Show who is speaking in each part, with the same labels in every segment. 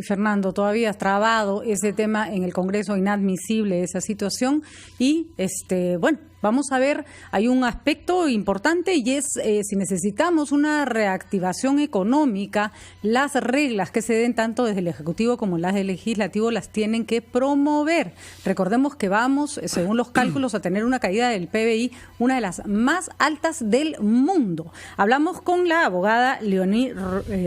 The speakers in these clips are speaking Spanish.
Speaker 1: Fernando, todavía has trabado ese tema en el Congreso, inadmisible esa situación y bueno, vamos a ver, hay un aspecto importante y es si necesitamos una reactivación económica, las reglas que se den tanto desde el Ejecutivo como las del Legislativo las tienen que promover. Recordemos que vamos, según los cálculos, a tener una caída del PBI, una de las más altas del mundo. Hablamos con la abogada Leoní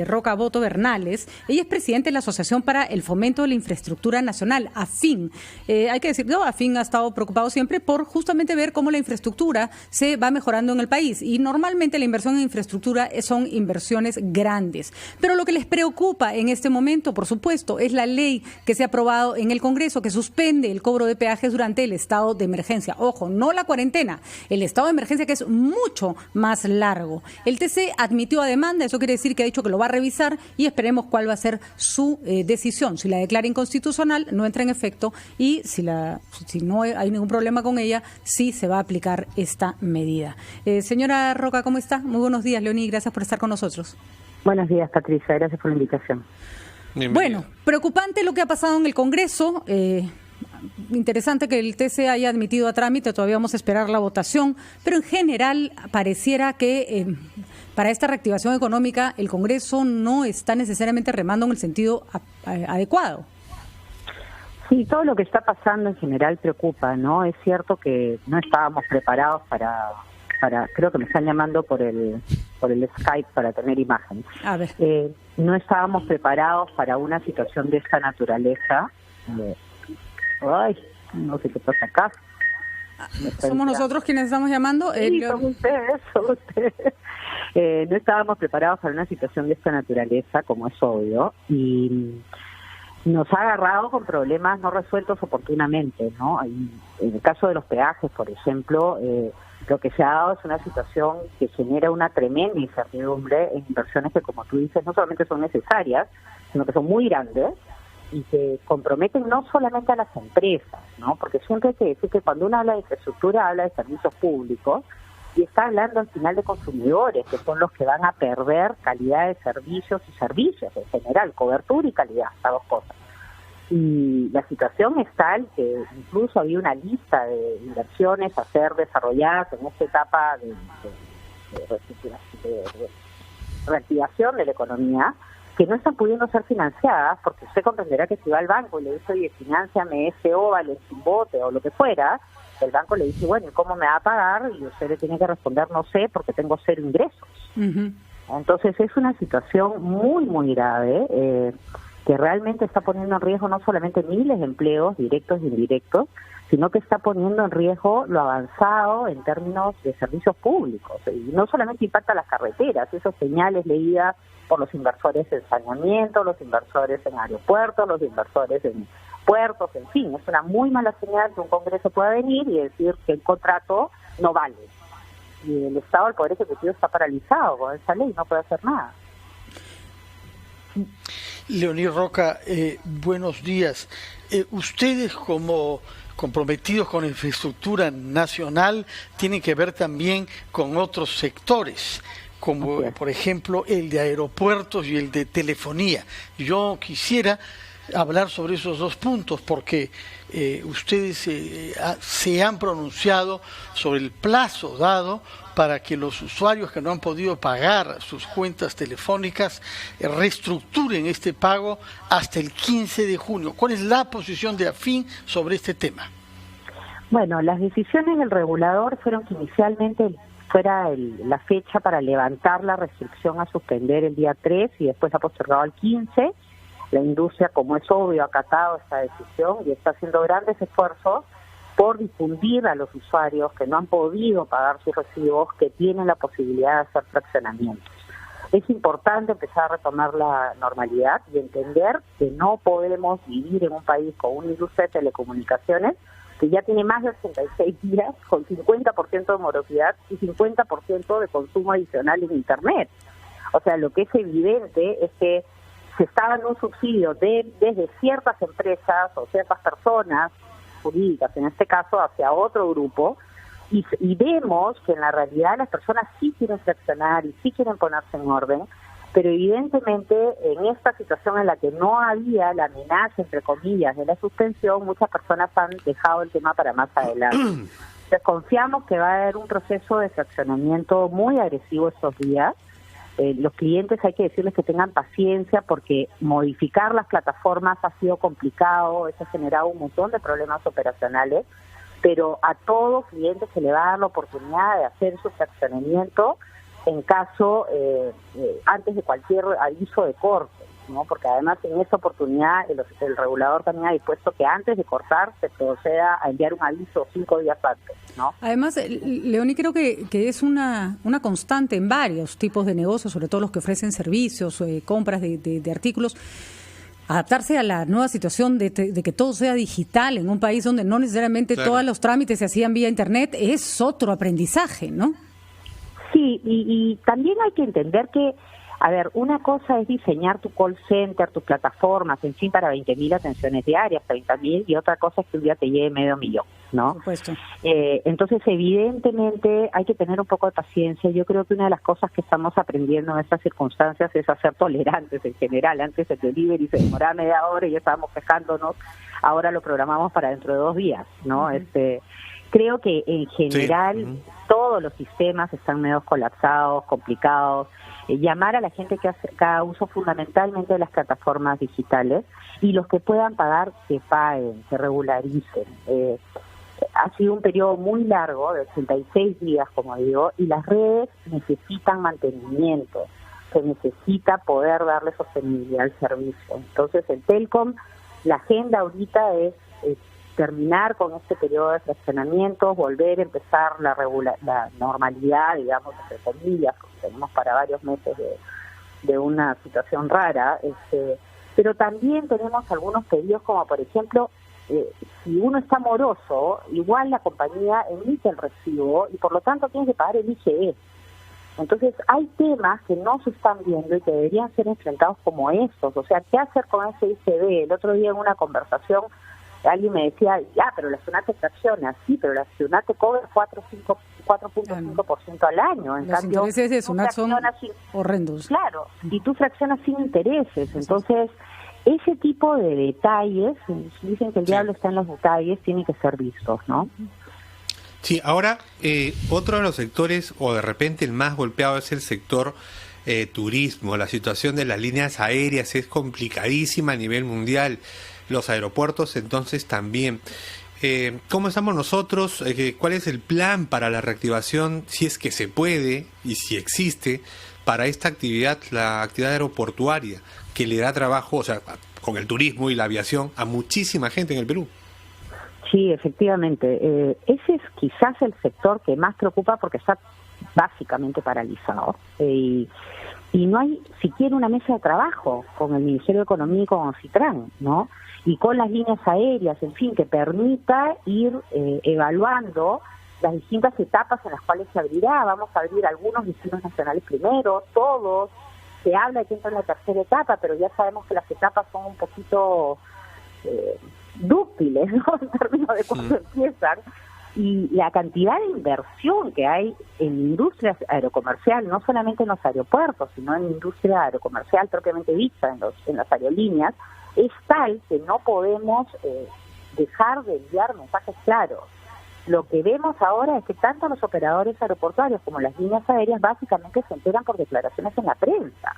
Speaker 1: Roca Boto Bernales. Ella es presidenta de la Asociación para el Fomento de la Infraestructura Nacional, AFIN. Hay que decirlo, AFIN ha estado preocupado siempre por justamente ver cómo la infraestructura se va mejorando en el país y normalmente la inversión en infraestructura son inversiones grandes. Pero lo que les preocupa en este momento, por supuesto, es la ley que se ha aprobado en el Congreso que suspende el cobro de peajes durante el estado de emergencia. Ojo, no la cuarentena, el estado de emergencia que es mucho más largo. El TC admitió a demanda, eso quiere decir que ha dicho que lo va a revisar y esperemos cuál va a ser su decisión. Si la declara inconstitucional, no entra en efecto y si no hay ningún problema con ella, sí se va a aplicar esta medida. Señora Roca, ¿cómo está? Muy buenos días, Leoní, gracias por estar con nosotros.
Speaker 2: Buenos días, Patricia, gracias por la invitación.
Speaker 1: Bueno, preocupante lo que ha pasado en el Congreso. Interesante que el TC haya admitido a trámite, todavía vamos a esperar la votación, pero en general pareciera que para esta reactivación económica el Congreso no está necesariamente remando en el sentido adecuado.
Speaker 2: Sí, todo lo que está pasando en general preocupa, ¿no? Es cierto que no estábamos preparados para creo que me están llamando por el Skype para tener imagen.
Speaker 1: A ver.
Speaker 2: No estábamos preparados para una situación de esta naturaleza. Ay, no sé qué pasa acá.
Speaker 1: ¿Somos nosotros quienes estamos llamando?
Speaker 2: Sí, son ustedes. No estábamos preparados para una situación de esta naturaleza, como es obvio, y nos ha agarrado con problemas no resueltos oportunamente, ¿no? En el caso de los peajes, por ejemplo, lo que se ha dado es una situación que genera una tremenda incertidumbre en inversiones que, como tú dices, no solamente son necesarias, sino que son muy grandes y que comprometen no solamente a las empresas, ¿no? Porque siempre hay que decir que cuando uno habla de infraestructura, habla de servicios públicos y está hablando al final de consumidores, que son los que van a perder calidad de servicios y servicios en general, cobertura y calidad, estas dos cosas. Y la situación es tal que incluso había una lista de inversiones a ser desarrolladas en esta etapa de reactivación de la economía, que no están pudiendo ser financiadas, porque usted comprenderá que si va al banco y le dice, oye, financiame ese óvale sin bote o lo que fuera, el banco le dice, bueno, ¿y cómo me va a pagar? Y usted le tiene que responder, no sé, porque tengo 0 ingresos. Uh-huh. Entonces es una situación muy, muy grave, que realmente está poniendo en riesgo no solamente miles de empleos directos e indirectos, sino que está poniendo en riesgo lo avanzado en términos de servicios públicos. Y no solamente impacta las carreteras, esas señales leídas por los inversores en saneamiento, los inversores en aeropuertos, los inversores en puertos, en fin, es una muy mala señal que un Congreso pueda venir y decir que el contrato no vale. Y el Estado, el Poder Ejecutivo, está paralizado con esa ley, no puede hacer nada.
Speaker 3: Leoní Roca, buenos días. Ustedes como comprometidos con la infraestructura nacional tienen que ver también con otros sectores, como por ejemplo el de aeropuertos y el de telefonía. Yo quisiera hablar sobre esos dos puntos porque ustedes se han pronunciado sobre el plazo dado para que los usuarios que no han podido pagar sus cuentas telefónicas reestructuren este pago hasta el 15 de junio. ¿Cuál es la posición de AFIN sobre este tema?
Speaker 2: Bueno, las decisiones del regulador fueron que inicialmente fuera la fecha para levantar la restricción a suspender el día 3 y después ha postergado al 15. La industria, como es obvio, ha acatado esta decisión y está haciendo grandes esfuerzos por difundir a los usuarios que no han podido pagar sus recibos, que tienen la posibilidad de hacer fraccionamientos. Es importante empezar a retomar la normalidad y entender que no podemos vivir en un país con una industria de telecomunicaciones que ya tiene más de 86 días con 50% de morosidad y 50% de consumo adicional en Internet. O sea, lo que es evidente es que se está dando un subsidio desde ciertas empresas o ciertas personas jurídicas, en este caso, hacia otro grupo, y vemos que en la realidad las personas sí quieren fraccionar y sí quieren ponerse en orden, pero evidentemente en esta situación en la que no había la amenaza, entre comillas, de la suspensión, muchas personas han dejado el tema para más adelante. Entonces confiamos que va a haber un proceso de fraccionamiento muy agresivo estos días. Los clientes hay que decirles que tengan paciencia porque modificar las plataformas ha sido complicado, eso ha generado un montón de problemas operacionales, pero a todo cliente se le va a dar la oportunidad de hacer su fraccionamiento en caso, antes de cualquier aviso de corte, ¿no? Porque además en esta oportunidad el regulador también ha dispuesto que antes de cortar se proceda a enviar un aviso 5 días antes, ¿no?
Speaker 1: Además, Leonie, creo que es una constante en varios tipos de negocios, sobre todo los que ofrecen servicios, compras de artículos, adaptarse a la nueva situación de que todo sea digital en un país donde no necesariamente todos los trámites se hacían vía Internet. Es otro aprendizaje, ¿no?
Speaker 2: Sí, y también hay que entender que, a ver, una cosa es diseñar tu call center, tus plataformas, en fin, para 20.000 atenciones diarias, 30.000, y otra cosa es que un día te llegue 500.000, ¿no?
Speaker 1: Por supuesto.
Speaker 2: Entonces, evidentemente, hay que tener un poco de paciencia. Yo creo que una de las cosas que estamos aprendiendo en estas circunstancias es a ser tolerantes en general. Antes el delivery se demoraba media hora y ya estábamos quejándonos, ahora lo programamos para dentro de 2 días, ¿no? Creo que en general todos los sistemas están medio colapsados, complicados. Llamar a la gente que haga uso fundamentalmente de las plataformas digitales y los que puedan pagar, que paguen, que regularicen. Ha sido un periodo muy largo, de 86 días, como digo, y las redes necesitan mantenimiento. Se necesita poder darle sostenibilidad al servicio. Entonces, en Telcom, la agenda ahorita es terminar con este periodo de fraccionamiento, volver a empezar la normalidad, digamos, entre comillas, que tenemos para varios meses de una situación rara, pero también tenemos algunos pedidos como, por ejemplo, si uno está moroso, igual la compañía emite el recibo y por lo tanto tiene que pagar el IGE. Entonces hay temas que no se están viendo y que deberían ser enfrentados como estos, o sea, ¿qué hacer con ese IGB? El otro día en una conversación alguien me decía, pero la SUNAT te fracciona, sí, pero la SUNAT te cobra 4.5% al año. En
Speaker 1: los
Speaker 2: cambio,
Speaker 1: intereses de SUNAT son horrendos.
Speaker 2: Claro, y tú fraccionas sin intereses. Entonces, ese tipo de detalles, dicen que el diablo está en los detalles, tienen que ser vistos, ¿no?
Speaker 4: Sí, ahora, otro de los sectores, o de repente el más golpeado, es el sector turismo. La situación de las líneas aéreas es complicadísima a nivel mundial. Los aeropuertos entonces también. ¿Cómo estamos nosotros? ¿Cuál es el plan para la reactivación, si es que se puede y si existe, para esta actividad, la actividad aeroportuaria, que le da trabajo, o sea, con el turismo y la aviación, a muchísima gente en el Perú?
Speaker 2: Sí, efectivamente. Ese es quizás el sector que más preocupa porque está básicamente paralizado. Y no hay siquiera una mesa de trabajo con el Ministerio de Economía y con Citran, ¿no? Y con las líneas aéreas, en fin, que permita ir evaluando las distintas etapas en las cuales se abrirá. Vamos a abrir algunos destinos nacionales primero, todos. Se habla de que entra en la tercera etapa, pero ya sabemos que las etapas son un poquito dúctiles, ¿no? En términos de cuándo empiezan. Y la cantidad de inversión que hay en industria aerocomercial, no solamente en los aeropuertos, sino en industria aerocomercial propiamente dicha, en las aerolíneas, es tal que no podemos dejar de enviar mensajes claros. Lo que vemos ahora es que tanto los operadores aeroportuarios como las líneas aéreas básicamente se enteran por declaraciones en la prensa.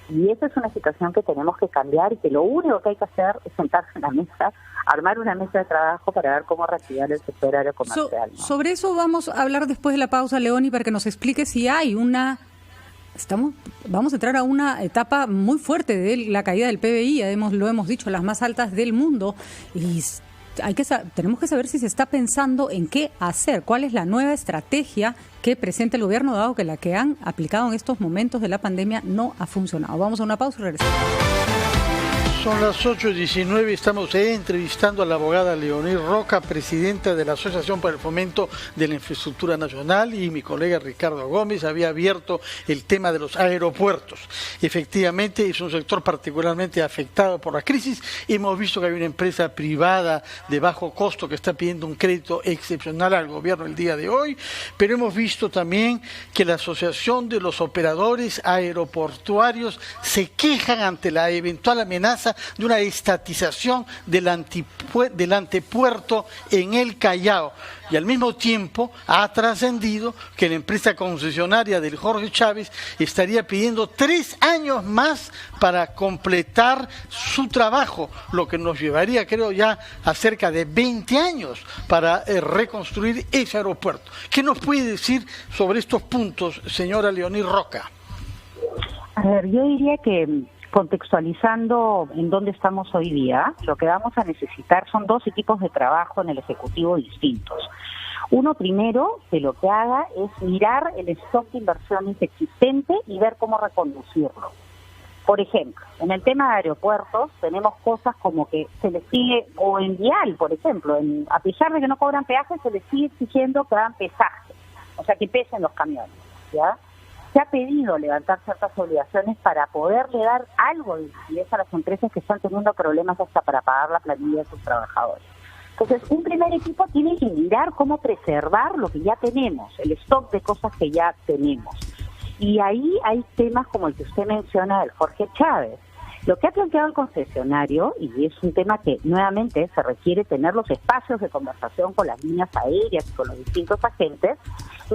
Speaker 2: Y esa es una situación que tenemos que cambiar y que lo único que hay que hacer es sentarse en la mesa, armar una mesa de trabajo para ver cómo reactivar el sector aerocomercial, ¿no?
Speaker 1: Sobre eso vamos a hablar después de la pausa, Leonie, para que nos explique si hay vamos a entrar a una etapa muy fuerte de la caída del PBI, lo hemos dicho, las más altas del mundo, y tenemos que saber si se está pensando en qué hacer, cuál es la nueva estrategia que presenta el gobierno, dado que la que han aplicado en estos momentos de la pandemia no ha funcionado. Vamos a una pausa y regresamos.
Speaker 3: Son las 8:19 y estamos entrevistando a la abogada Leonir Roca, presidenta de la Asociación para el Fomento de la Infraestructura Nacional, y mi colega Ricardo Gómez había abierto el tema de los aeropuertos. Efectivamente, es un sector particularmente afectado por la crisis. Hemos visto que hay una empresa privada de bajo costo que está pidiendo un crédito excepcional al gobierno el día de hoy, pero hemos visto también que la Asociación de los Operadores Aeroportuarios se quejan ante la eventual amenaza de una estatización del antepuerto en el Callao, y al mismo tiempo ha trascendido que la empresa concesionaria del Jorge Chávez estaría pidiendo 3 años más para completar su trabajo, lo que nos llevaría, creo, ya a cerca de 20 años para reconstruir ese aeropuerto. ¿Qué nos puede decir sobre estos puntos, señora Leonir Roca?
Speaker 2: A ver, yo diría que contextualizando en dónde estamos hoy día, lo que vamos a necesitar son 2 equipos de trabajo en el Ejecutivo distintos. Uno primero, que lo que haga es mirar el stock de inversiones existente y ver cómo reconducirlo. Por ejemplo, en el tema de aeropuertos tenemos cosas como que se les sigue, o en vial, por ejemplo, a pesar de que no cobran peajes, se les sigue exigiendo que hagan pesaje, o sea, que pesen los camiones, ¿ya? Se ha pedido levantar ciertas obligaciones para poderle dar algo de liquidez a las empresas que están teniendo problemas hasta para pagar la planilla de sus trabajadores. Entonces, un primer equipo tiene que mirar cómo preservar lo que ya tenemos, el stock de cosas que ya tenemos. Y ahí hay temas como el que usted menciona del Jorge Chávez. Lo que ha planteado el concesionario, y es un tema que nuevamente se requiere tener los espacios de conversación con las líneas aéreas y con los distintos agentes,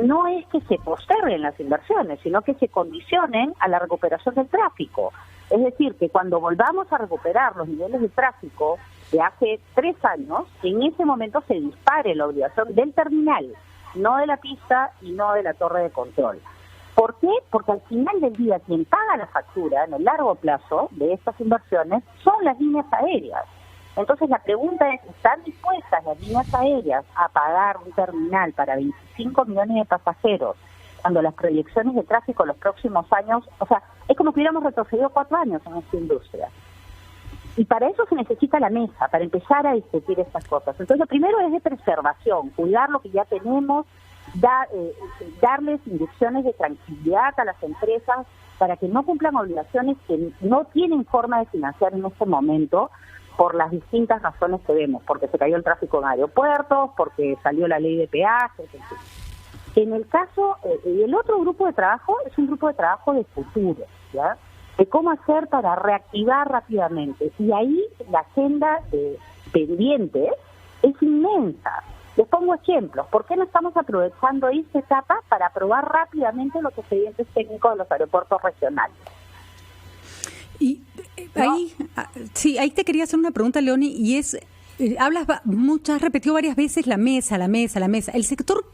Speaker 2: no es que se posterguen las inversiones, sino que se condicionen a la recuperación del tráfico. Es decir, que cuando volvamos a recuperar los niveles de tráfico de hace 3 años, en ese momento se dispare la obligación del terminal, no de la pista y no de la torre de control. ¿Por qué? Porque al final del día quien paga la factura en el largo plazo de estas inversiones son las líneas aéreas. Entonces la pregunta es, ¿están dispuestas las líneas aéreas a pagar un terminal para 25 millones de pasajeros cuando las proyecciones de tráfico en los próximos años, o sea, es como que hubiéramos retrocedido 4 años en esta industria? Y para eso se necesita la mesa, para empezar a discutir estas cosas. Entonces lo primero es de preservación, cuidar lo que ya tenemos, darles inyecciones de tranquilidad a las empresas para que no cumplan obligaciones que no tienen forma de financiar en este momento por las distintas razones que vemos, porque se cayó el tráfico en aeropuertos, porque salió la ley de peajes, en fin. En el caso, el otro grupo de trabajo es un grupo de trabajo de futuro, ¿ya? De cómo hacer para reactivar rápidamente. Y ahí la agenda de pendientes es inmensa. Les pongo ejemplos. ¿Por qué no estamos aprovechando esta etapa para aprobar rápidamente los expedientes técnicos de los aeropuertos regionales?
Speaker 1: Y ahí, sí, ahí te quería hacer una pregunta, Leoni, y es, has repetido varias veces la mesa. El sector,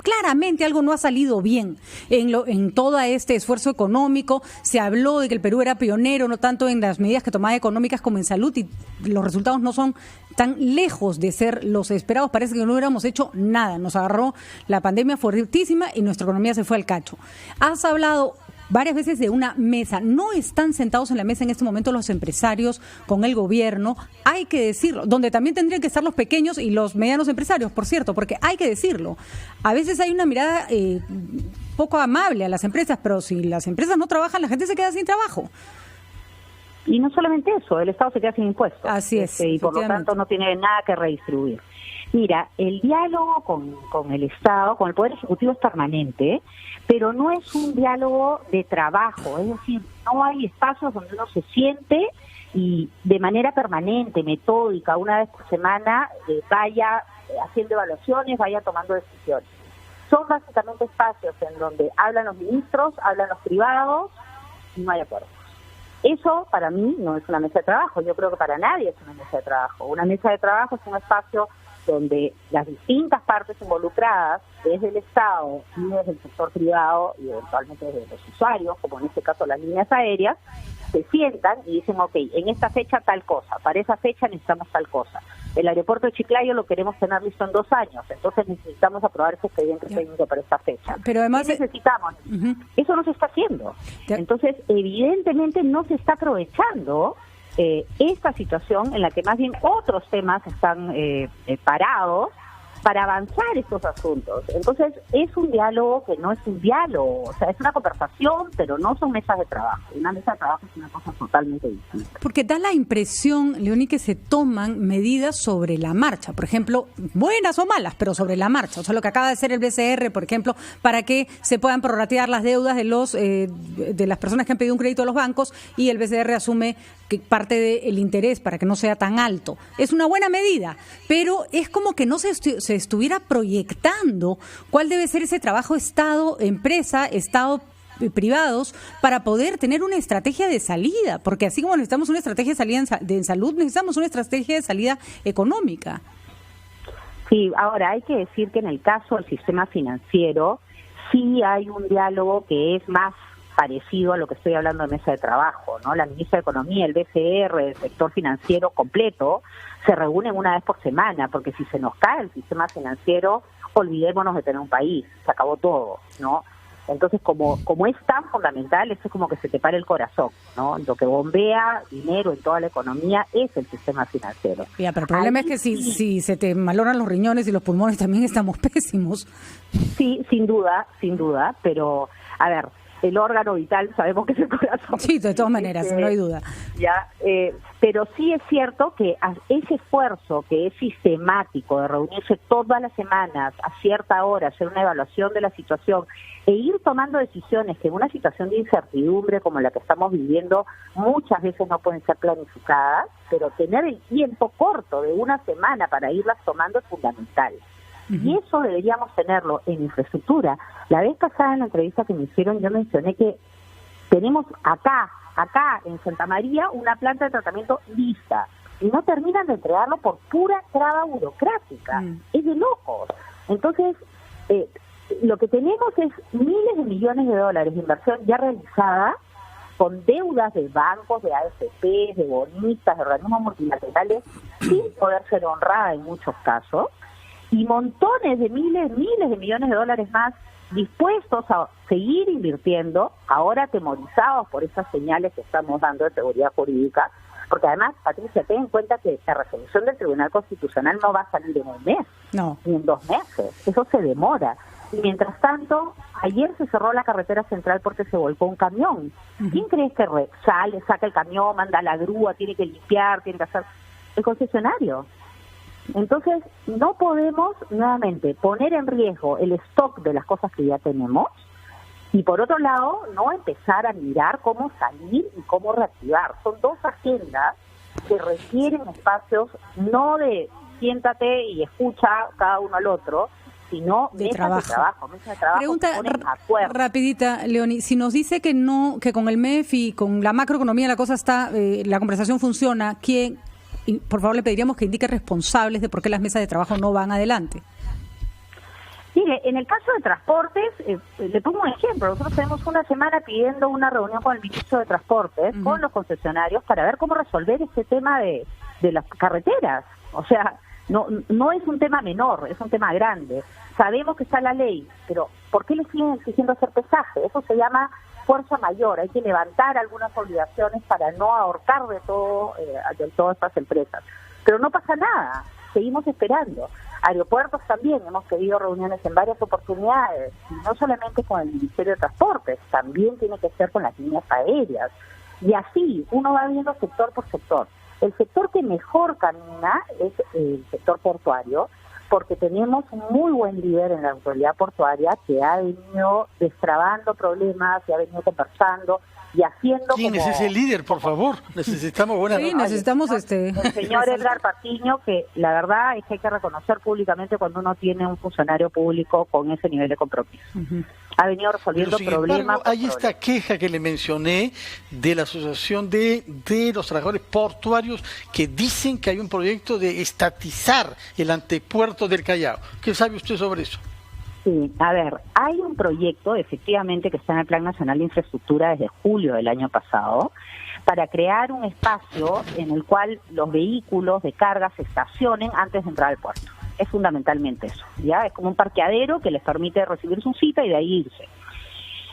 Speaker 1: claramente algo no ha salido bien en todo este esfuerzo económico. Se habló de que el Perú era pionero, no tanto en las medidas que tomaba económicas como en salud, y los resultados no son tan lejos de ser los esperados. Parece que no hubiéramos hecho nada. Nos agarró la pandemia fuertísima y nuestra economía se fue al cacho. Has hablado varias veces de una mesa. No están sentados en la mesa en este momento los empresarios con el gobierno, hay que decirlo, donde también tendrían que estar los pequeños y los medianos empresarios, por cierto, porque hay que decirlo. A veces hay una mirada poco amable a las empresas, pero si las empresas no trabajan, la gente se queda sin trabajo.
Speaker 2: Y no solamente eso, el Estado se queda sin impuestos.
Speaker 1: Así es.
Speaker 2: Y por lo tanto no tiene nada que redistribuir. Mira, el diálogo con el Estado, con el Poder Ejecutivo es permanente, pero no es un diálogo de trabajo, es decir, no hay espacios donde uno se siente y de manera permanente, metódica, una vez por semana, vaya haciendo evaluaciones, vaya tomando decisiones. Son básicamente espacios en donde hablan los ministros, hablan los privados y no hay acuerdos. Eso para mí no es una mesa de trabajo, yo creo que para nadie es una mesa de trabajo. Una mesa de trabajo es un espacio donde las distintas partes involucradas, desde el Estado y desde el sector privado y eventualmente desde los usuarios, como en este caso las líneas aéreas, se sientan y dicen, ok, en esta fecha tal cosa, para esa fecha necesitamos tal cosa. El aeropuerto de Chiclayo lo queremos tener listo en 2 años, entonces necesitamos aprobar ese expediente técnico para esta fecha.
Speaker 1: Pero además,
Speaker 2: ¿qué necesitamos? Eso no se está haciendo. Entonces, evidentemente no se está aprovechando esta situación en la que más bien otros temas están parados para avanzar estos asuntos. Entonces, es un diálogo que no es un diálogo, o sea, es una conversación, pero no son mesas de trabajo. Una mesa de trabajo es una cosa totalmente distinta.
Speaker 1: Porque da la impresión, Leonie, que se toman medidas sobre la marcha, por ejemplo, buenas o malas, pero sobre la marcha. O sea, lo que acaba de hacer el BCR, por ejemplo, para que se puedan prorratear las deudas de las personas que han pedido un crédito a los bancos, y el BCR asume que parte del interés para que no sea tan alto. Es una buena medida, pero es como que no se estuviera proyectando cuál debe ser ese trabajo Estado-empresa, Estado-privados, para poder tener una estrategia de salida, porque así como necesitamos una estrategia de salida en salud, necesitamos una estrategia de salida económica.
Speaker 2: Sí, ahora hay que decir que en el caso del sistema financiero sí hay un diálogo que es más parecido a lo que estoy hablando de mesa de trabajo, ¿no? La ministra de Economía, el BCR, el sector financiero completo, se reúnen una vez por semana, porque si se nos cae el sistema financiero, olvidémonos de tener un país, se acabó todo, ¿no? Entonces, como es tan fundamental, eso es como que se te para el corazón, ¿no? Lo que bombea dinero en toda la economía es el sistema financiero.
Speaker 1: Ya, pero el problema es que si se te malogran los riñones y los pulmones, también estamos pésimos.
Speaker 2: Sí, sin duda, pero, a ver, el órgano vital sabemos que es el corazón.
Speaker 1: Sí, de todas maneras, no hay duda.
Speaker 2: Pero sí es cierto que ese esfuerzo que es sistemático de reunirse todas las semanas a cierta hora, hacer una evaluación de la situación e ir tomando decisiones que en una situación de incertidumbre como la que estamos viviendo muchas veces no pueden ser planificadas, pero tener el tiempo corto de una semana para irlas tomando es fundamental. Y eso deberíamos tenerlo en infraestructura. La vez pasada en la entrevista que me hicieron yo mencioné que tenemos acá en Santa María una planta de tratamiento lista y no terminan de entregarlo por pura traba burocrática. Es de locos. Entonces, lo que tenemos es miles de millones de dólares de inversión ya realizada con deudas de bancos, de AFP, de bonistas, de organismos multilaterales, sin poder ser honrada en muchos casos, y montones de miles de millones de dólares más dispuestos a seguir invirtiendo, ahora atemorizados por esas señales que estamos dando de seguridad jurídica, porque además, Patricia, ten en cuenta que la resolución del Tribunal Constitucional no va a salir en un mes, ni en 2 meses, eso se demora. Y mientras tanto, ayer se cerró la carretera central porque se volcó un camión. ¿Quién crees que sale, saca el camión, manda la grúa, tiene que limpiar, tiene que hacer? El concesionario. Entonces, no podemos nuevamente poner en riesgo el stock de las cosas que ya tenemos y, por otro lado, no empezar a mirar cómo salir y cómo reactivar. Son 2 agendas que requieren espacios no de siéntate y escucha cada uno al otro, sino mesas de trabajo.
Speaker 1: Pregunta rapidita, Leonie, si nos dice que con el MEF y con la macroeconomía la cosa está, la conversación funciona, ¿quién? Y por favor le pediríamos que indique responsables de por qué las mesas de trabajo no van adelante.
Speaker 2: Mire, en el caso de transportes, le pongo un ejemplo. Nosotros tenemos una semana pidiendo una reunión con el ministro de Transportes, con los concesionarios, para ver cómo resolver este tema de las carreteras. O sea, no es un tema menor, es un tema grande. Sabemos que está la ley, pero ¿por qué le siguen exigiendo hacer pesaje? Eso se llama fuerza mayor. Hay que levantar algunas obligaciones para no ahorcar del todo estas empresas. Pero no pasa nada, seguimos esperando. Aeropuertos también, hemos pedido reuniones en varias oportunidades, y no solamente con el Ministerio de Transportes, también tiene que ser con las líneas aéreas. Y así, uno va viendo sector por sector. El sector que mejor camina es el sector portuario, porque tenemos un muy buen líder en la autoridad portuaria que ha venido destrabando problemas, que ha venido conversando y haciendo.
Speaker 3: ¿Quién es ese líder, por favor? Necesitamos buena.
Speaker 1: Sí, necesitamos
Speaker 2: el señor Edgar Patiño, que la verdad es que hay que reconocer públicamente cuando uno tiene un funcionario público con ese nivel de compromiso. Ha venido resolviendo problemas.
Speaker 3: Hay esta queja que le mencioné de la Asociación de los Trabajadores Portuarios, que dicen que hay un proyecto de estatizar el antepuerto del Callao. ¿Qué sabe usted sobre eso?
Speaker 2: Sí, a ver, hay un proyecto efectivamente que está en el Plan Nacional de Infraestructura desde julio del año pasado para crear un espacio en el cual los vehículos de carga se estacionen antes de entrar al puerto. Es fundamentalmente eso, ¿ya? Es como un parqueadero que les permite recibir su cita y de ahí irse.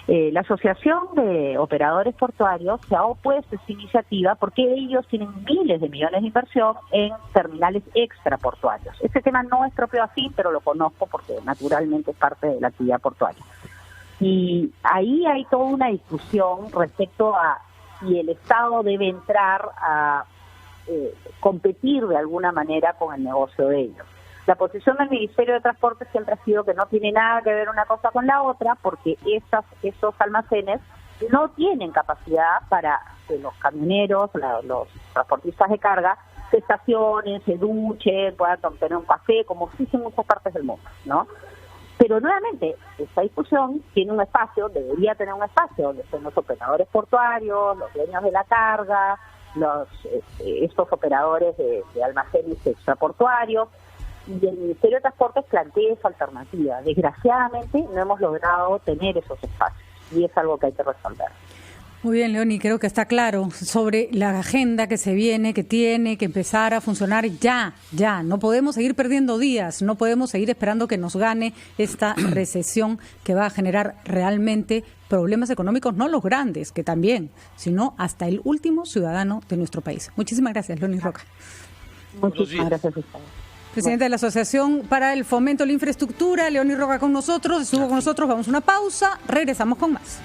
Speaker 2: La Asociación de Operadores Portuarios se ha opuesto a esta iniciativa porque ellos tienen miles de millones de inversión en terminales extraportuarios. Este tema no es propio así, pero lo conozco porque naturalmente es parte de la actividad portuaria. Y ahí hay toda una discusión respecto a si el Estado debe entrar a competir de alguna manera con el negocio de ellos. La posición del Ministerio de Transporte siempre ha sido que no tiene nada que ver una cosa con la otra, porque esos almacenes no tienen capacidad para que los camioneros, los transportistas de carga, se estacionen, se duchen, puedan tener un café, como existe en muchas partes del mundo, ¿no? Pero nuevamente, esta discusión tiene un espacio, debería tener un espacio donde estén los operadores portuarios, los dueños de la carga, estos operadores de almacenes extraportuarios, y el Ministerio de Transportes plantea esa alternativa. Desgraciadamente no hemos logrado tener esos espacios y es algo que hay que resolver.
Speaker 1: Muy bien, Leoni, creo que está claro sobre la agenda que se viene, que tiene que empezar a funcionar ya. No podemos seguir perdiendo días, no podemos seguir esperando que nos gane esta recesión que va a generar realmente problemas económicos, no los grandes, que también, sino hasta el último ciudadano de nuestro país. Muchísimas gracias, Leoni Roca.
Speaker 2: Muchísimas gracias a ustedes.
Speaker 1: Presidente de la Asociación para el Fomento de la Infraestructura, Leoni Roca con nosotros, estuvo con nosotros, vamos a una pausa, regresamos con más.